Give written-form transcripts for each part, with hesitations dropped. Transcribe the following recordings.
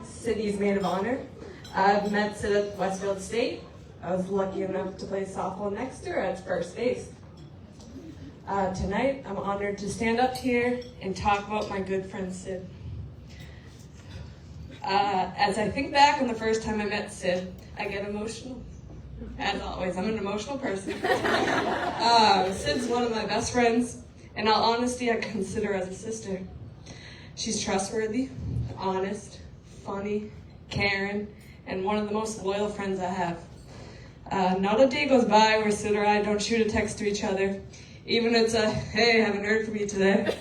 City's Maid of Honor. I've met Sid at Westfield State. I was lucky enough to play softball next to her at first base. Tonight, I'm honored to stand up here and talk about my good friend Sid. As I think back on the first time I met Sid, I get emotional. As always, I'm an emotional person. Sid's one of my best friends. In all honesty, I consider her as a sister. She's trustworthy, honest, funny, caring, and one of the most loyal friends I have. Not a day goes by where Sid or I don't shoot a text to each other, even if it's a, hey, haven't heard from you today.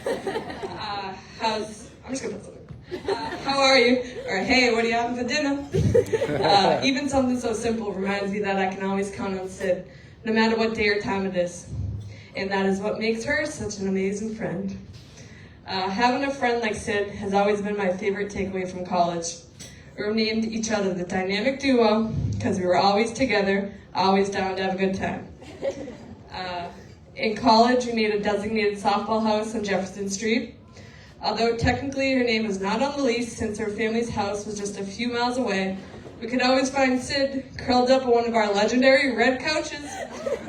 I'm just gonna put something. How are you? Or hey, what are you having for dinner? Even something so simple reminds me that I can always count on Sid, no matter what day or time it is. And that is what makes her such an amazing friend. Having a friend like Sid has always been my favorite takeaway from college. We named each other the dynamic duo because we were always together, always down to have a good time. In college, we made a designated softball house on Jefferson Street. Although technically her name was not on the lease since her family's house was just a few miles away, we could always find Sid curled up on one of our legendary red couches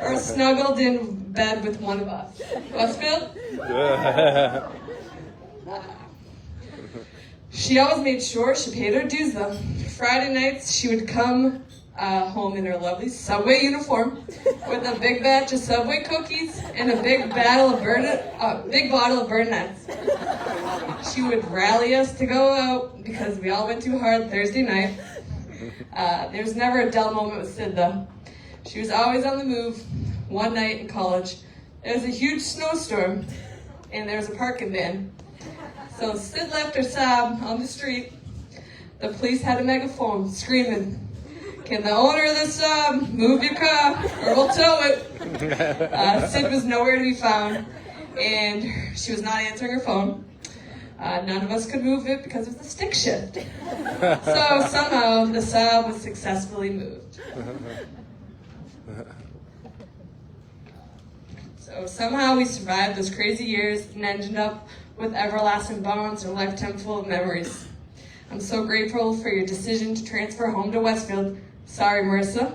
or snuggled in bed with one of us. Westfield? She always made sure she paid her dues though. Friday nights she would come home in her lovely Subway uniform with a big batch of Subway cookies and a big bottle of Burnetts. She would rally us to go out because we all went too hard Thursday night. There was never a dull moment with Sid though. She was always on the move. One night in college, there was a huge snowstorm and there was a parking ban. So Sid left her sob on the street. The police had a megaphone screaming, "Can the owner of this sob move your car or we'll tow it?" Sid was nowhere to be found and she was not answering her phone. None of us could move it because of the stick shift. So somehow the sob was successfully moved. So somehow we survived those crazy years and ended up with everlasting bonds and a lifetime full of memories. I'm so grateful for your decision to transfer home to Westfield. Sorry, Marissa.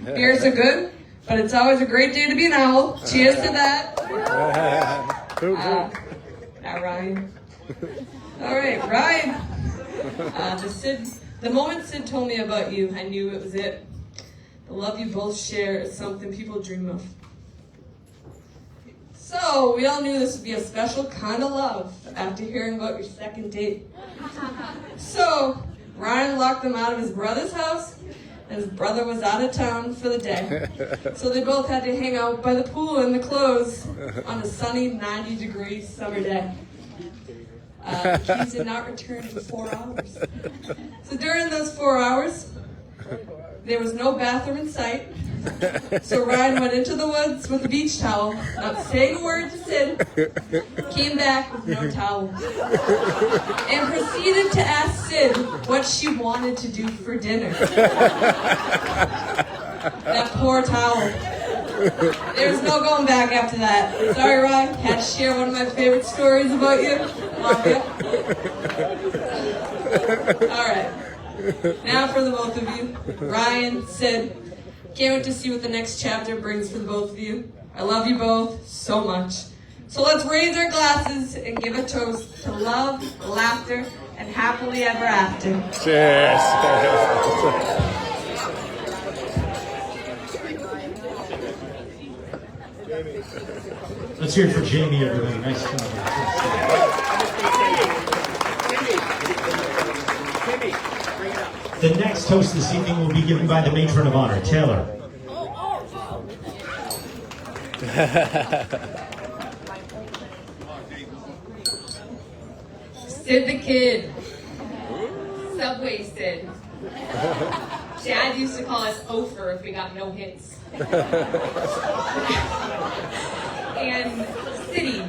Beers are good, but it's always a great day to be an owl. Cheers to that. Now Ryan. All right, Ryan. The moment Sid told me about you, I knew it was it. The love you both share is something people dream of. So, we all knew this would be a special kind of love after hearing about your second date. So, Ryan locked them out of his brother's house, and his brother was out of town for the day. So they both had to hang out by the pool in the clothes on a sunny 90-degree summer day. The keys did not return in 4 hours. So during those 4 hours, there was no bathroom in sight. So Ryan went into the woods with a beach towel, not saying a word to Sid, came back with no towel, and proceeded to ask Sid what she wanted to do for dinner. That poor towel. There's no going back after that. Sorry, Ryan, had to share one of my favorite stories about you. Love you. All right. Now for the both of you, Ryan, Sid. Can't wait to see what the next chapter brings for the both of you. I love you both so much. So let's raise our glasses and give a toast to love, laughter, and happily ever after. Cheers. Let's hear it for Jamie, everybody. Nice job. The next toast this evening will be given by the matron of honor, Taylor. Sid the Kid. Subway Sid. Dad used to call us Ofer if we got no hits. And City.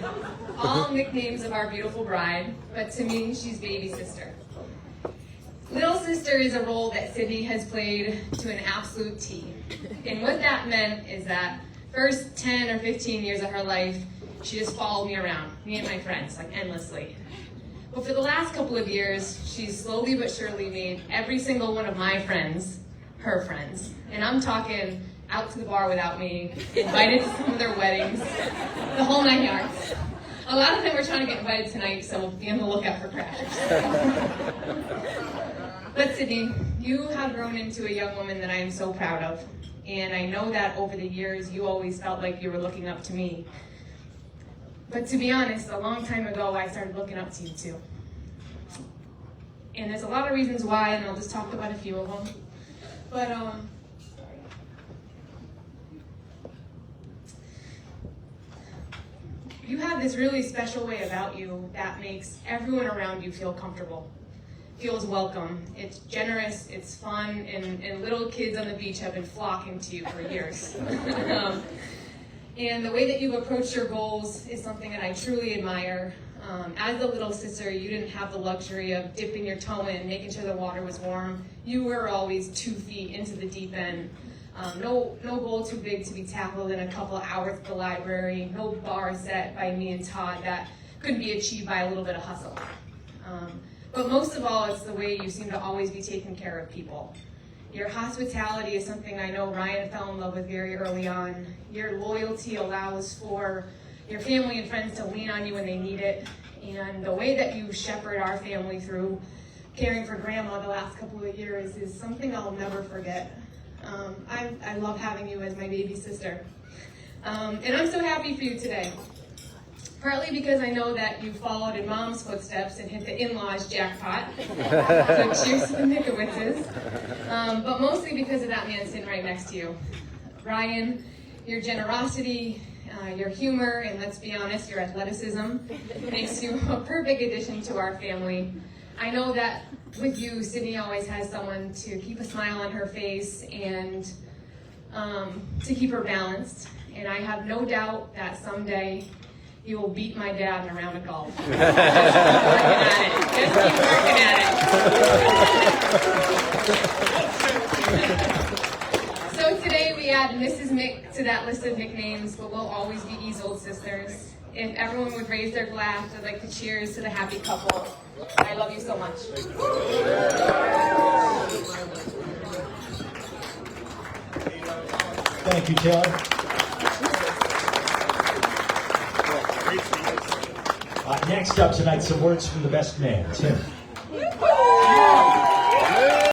All nicknames of our beautiful bride, but to me, she's baby sister. Little sister is a role that Sydney has played to an absolute T. And what that meant is that first 10 or 15 years of her life, she just followed me around, me and my friends, like endlessly. But for the last couple of years, she's slowly but surely made every single one of my friends her friends. And I'm talking out to the bar without me, invited to some of their weddings, the whole 9 yards. A lot of them were trying to get invited tonight, so be on the lookout for crashers. But Sydney, you have grown into a young woman that I am so proud of. And I know that over the years, you always felt like you were looking up to me. But to be honest, a long time ago, I started looking up to you too. And there's a lot of reasons why, and I'll just talk about a few of them. But, you have this really special way about you that makes everyone around you feel comfortable, feels welcome. It's generous, it's fun, and little kids on the beach have been flocking to you for years. And the way that you've approached your goals is something that I truly admire. As a little sister, you didn't have the luxury of dipping your toe in, making sure the water was warm. You were always 2 feet into the deep end. No goal too big to be tackled in a couple of hours at the library. No bar set by me and Todd that couldn't be achieved by a little bit of hustle. But most of all, it's the way you seem to always be taking care of people. Your hospitality is something I know Ryan fell in love with very early on. Your loyalty allows for your family and friends to lean on you when they need it. And the way that you shepherd our family through caring for Grandma the last couple of years is something I'll never forget. I love having you as my baby sister. And I'm so happy for you today. Partly because I know that you followed in Mom's footsteps and hit the in-laws jackpot. So cheers to the Mikowitzes. But mostly because of that man sitting right next to you. Ryan, your generosity, your humor, and let's be honest, your athleticism makes you a perfect addition to our family. I know that with you, Sydney always has someone to keep a smile on her face and to keep her balanced. And I have no doubt that someday you will beat my dad in a round of golf. Just keep working at it. So today we add Mrs. Mick to that list of nicknames, but we'll always be Easold sisters. If everyone would raise their glass, I'd like to cheers to the happy couple. I love you so much. Thank you, Taylor. Next up tonight, some words from the best man, Tim.